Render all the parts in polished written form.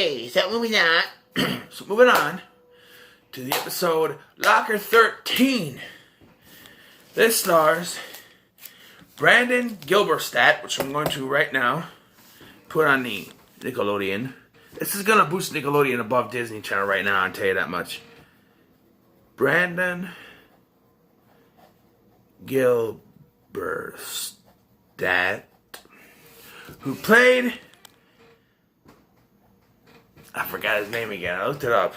Okay, so moving on. So moving on to the episode Locker 13. This stars Brandon Gilberstadt, which I'm going to right now put on the Nickelodeon. This is going to boost Nickelodeon above Disney Channel right now, I'll tell you that much. Brandon Gilberstadt, who played... I forgot his name again. I looked it up.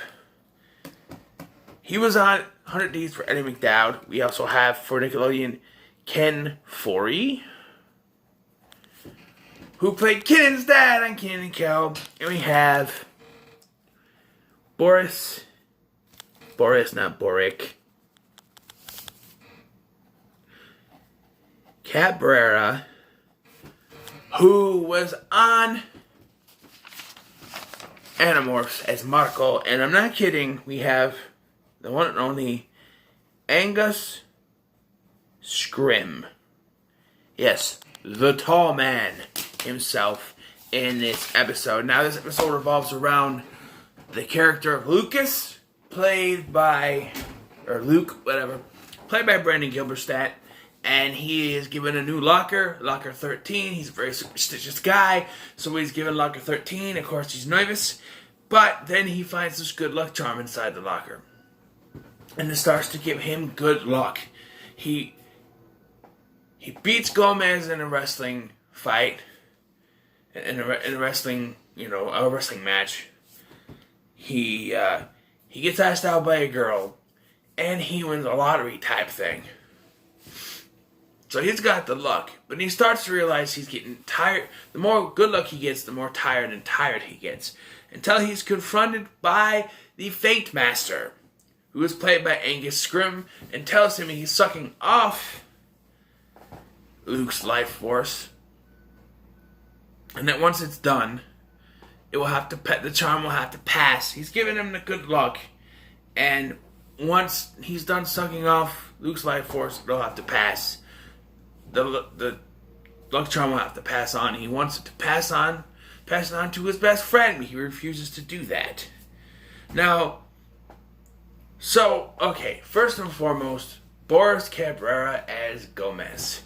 He was on 100 Days for Eddie McDowd. We also have, for Nickelodeon, Ken Foree, who played Kenan's dad on Kenan and Kel. And we have Boris, not Boric, Cabrera, who was on Animorphs as Marco. And I'm not kidding, we have the one and only Angus Scrimm. Yes, the tall man himself in this episode. Now this episode revolves around the character of Lucas, played by Brandon Gilberstadt. And he is given a new locker, Locker 13. He's a very superstitious guy, so he's given Locker 13. Of course, he's nervous, but then he finds this good luck charm inside the locker. And it starts to give him good luck. He beats Gomez in a wrestling fight, in a wrestling, a wrestling match. He gets asked out by a girl, and he wins a lottery type thing. So he's got the luck, but he starts to realize he's getting tired. The more good luck he gets, the more tired he gets. Until he's confronted by the Fate Master, who is played by Angus Scrimm, and tells him he's sucking off Luke's life force. And that once it's done, the charm will have to pass. He's giving him the good luck. And once he's done sucking off Luke's life force, it'll have to pass. The luck charm will have to pass on. He wants it to pass it on to his best friend, but he refuses to do that. Now, first and foremost, Boris Cabrera as Gomez.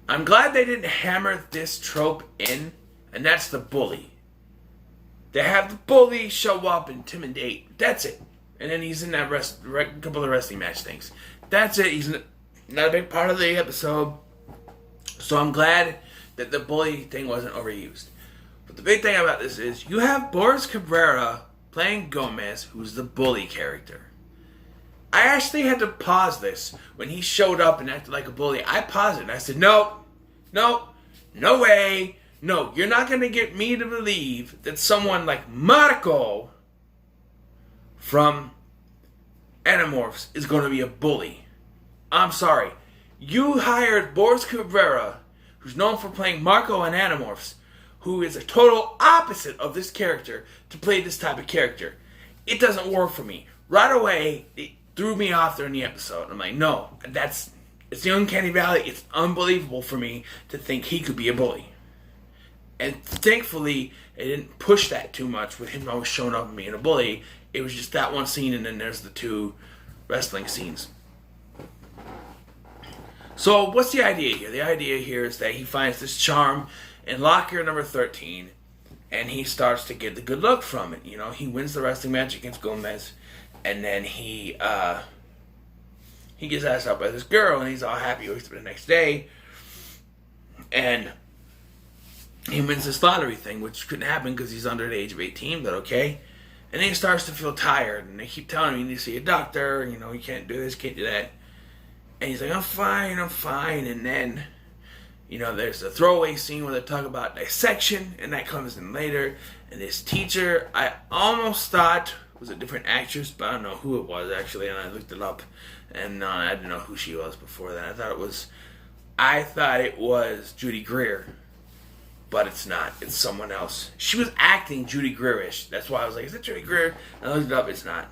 I'm glad they didn't hammer this trope in, and that's the bully. They have the bully show up, intimidate. That's it. And then he's in that couple of wrestling match things. That's it. He's not a big part of the episode. So I'm glad that the bully thing wasn't overused. But the big thing about this is you have Boris Cabrera playing Gomez, who's the bully character. I actually had to pause this when he showed up and acted like a bully. I paused it and I said, no way. No, you're not going to get me to believe that someone like Marco from Animorphs is going to be a bully. I'm sorry. You hired Boris Cabrera, who's known for playing Marco in Animorphs, who is a total opposite of this character, to play this type of character. It doesn't work for me. Right away, it threw me off during the episode. I'm like, no, it's the Uncanny Valley. It's unbelievable for me to think he could be a bully. And thankfully, it didn't push that too much with him always showing up and being a bully. It was just that one scene, and then there's the two wrestling scenes. So what's the idea here? The idea here is that he finds this charm in locker number 13, and he starts to get the good luck from it. He wins the wrestling match against Gomez, and then he gets asked out by this girl, and he's all happy. He wakes up the next day, and he wins this lottery thing, which couldn't happen because he's under the age of 18, but okay. And then he starts to feel tired, and they keep telling him you need to see a doctor, you can't do this, can't do that. And he's like, I'm fine. And then, there's a throwaway scene where they talk about dissection, and that comes in later. And this teacher, I almost thought was a different actress, but I don't know who it was, actually, and I looked it up, and I didn't know who she was before that. I thought it was Judy Greer. But it's not. It's someone else. She was acting Judy Greer-ish. That's why I was like, is that Judy Greer? And I looked it up. It's not.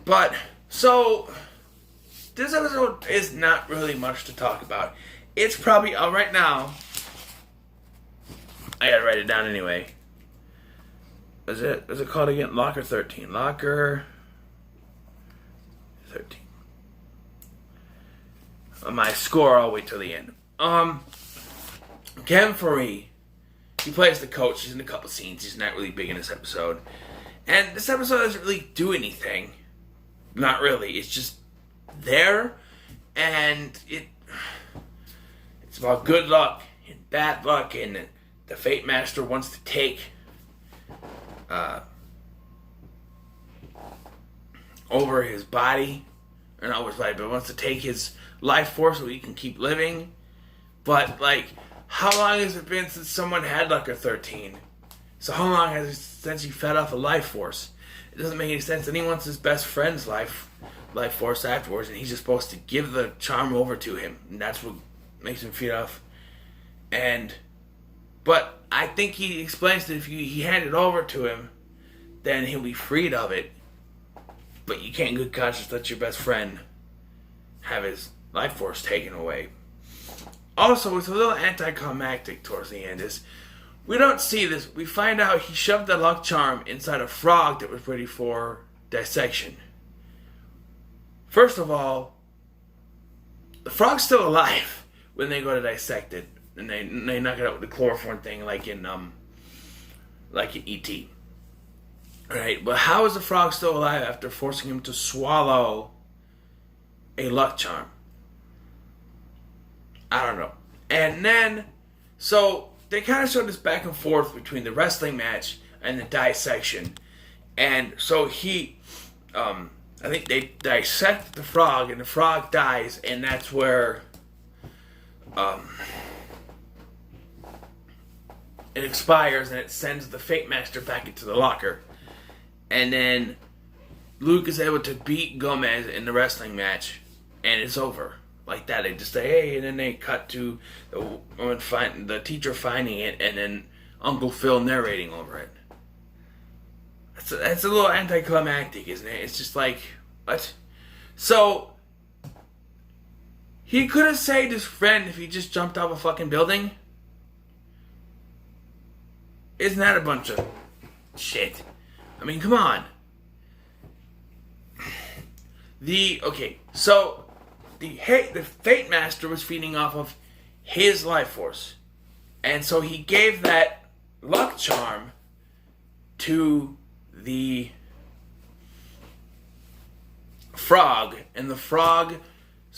But, so, this episode is not really much to talk about. It's probably, right now, I gotta write it down anyway. Is it called again? Locker 13. Locker 13. My score, I'll wait till the end. Kevin Furry, he plays the coach. He's in a couple scenes. He's not really big in this episode. And this episode doesn't really do anything. Not really. It's just there. And it's about good luck and bad luck. And the Fate Master wants to take over his body. Or not over his body, but wants to take his life force so he can keep living. But, like, how long has it been since someone had Locker 13? So how long has it since he fed off a life force? It doesn't make any sense. And he wants his best friend's life force afterwards, and he's just supposed to give the charm over to him. And that's what makes him feed off. But I think he explains that if he hand it over to him, then he'll be freed of it. But you can't in good conscience let your best friend have his life force taken away. Also, it's a little anticlimactic towards the end. We don't see this. We find out he shoved the luck charm inside a frog that was ready for dissection. First of all, the frog's still alive when they go to dissect it, and they knock it out with the chloroform thing, like in E.T. Right? But how is the frog still alive after forcing him to swallow a luck charm? I don't know. And then, so they kind of showed this back and forth between the wrestling match and the dissection. And so I think they dissect the frog, and the frog dies, and that's where it expires, and it sends the Fate Master back into the locker. And then Luke is able to beat Gomez in the wrestling match, and it's over. Like that, they just say, hey, and then they cut to the teacher finding it, and then Uncle Phil narrating over it. That's a little anticlimactic, isn't it? It's just like, what? So, he could have saved his friend if he just jumped off a fucking building? Isn't that a bunch of shit? I mean, come on. The Fate Master was feeding off of his life force. And so he gave that luck charm to the frog. And the frog's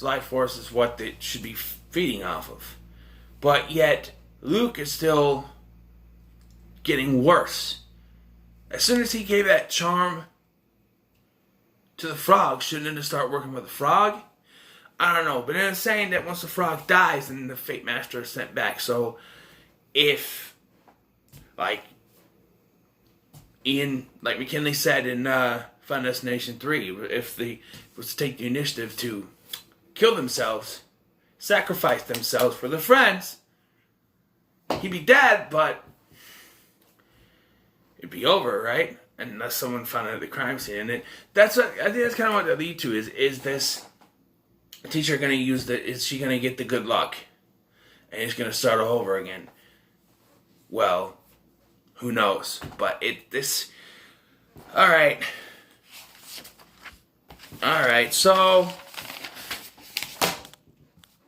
life force is what it should be feeding off of. But yet, Luke is still getting worse. As soon as he gave that charm to the frog, shouldn't it start working with the frog? I don't know, but it's saying that once the frog dies, then the Fate Master is sent back. So, if, like McKinley said in Final Destination 3, if they was to take the initiative to kill themselves, sacrifice themselves for their friends, he'd be dead, but it'd be over, right? Unless someone found out the crime scene. And I think that's kind of what that lead to is this teacher going to is she going to get the good luck? And he's going to start all over again. Well, who knows? But alright. Alright, so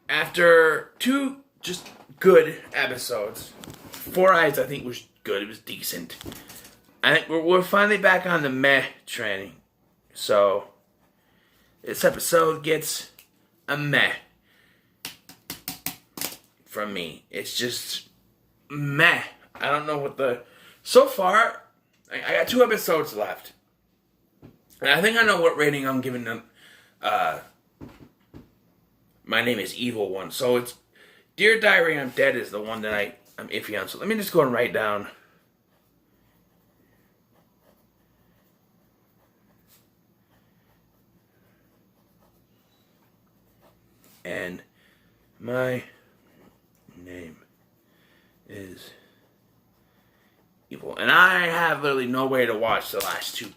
after 2 just good episodes, Four Eyes I think was good, it was decent. I think we're finally back on the meh training. So this episode gets a meh from me. It's just meh. I don't know what so far, I got 2 episodes left. And I think I know what rating I'm giving them. My Name is Evil one. So it's Dear Diary, I'm Dead is the one that I'm iffy on. So let me just go and write down. And my name is Evil. And I have literally no way to watch the last two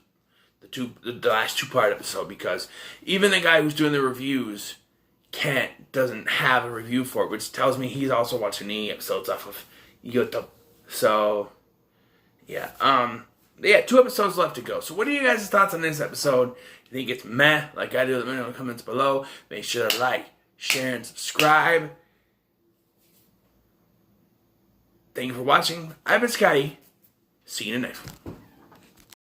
part episode, because even the guy who's doing the reviews doesn't have a review for it, which tells me he's also watching the episodes off of YouTube. So, yeah. Yeah, 2 episodes left to go. So what are you guys' thoughts on this episode? You think it's meh, like I do? Let me know in the comments below. Make sure to like, share, and subscribe. Thank you for watching. I've been Scotty. See you in the next one.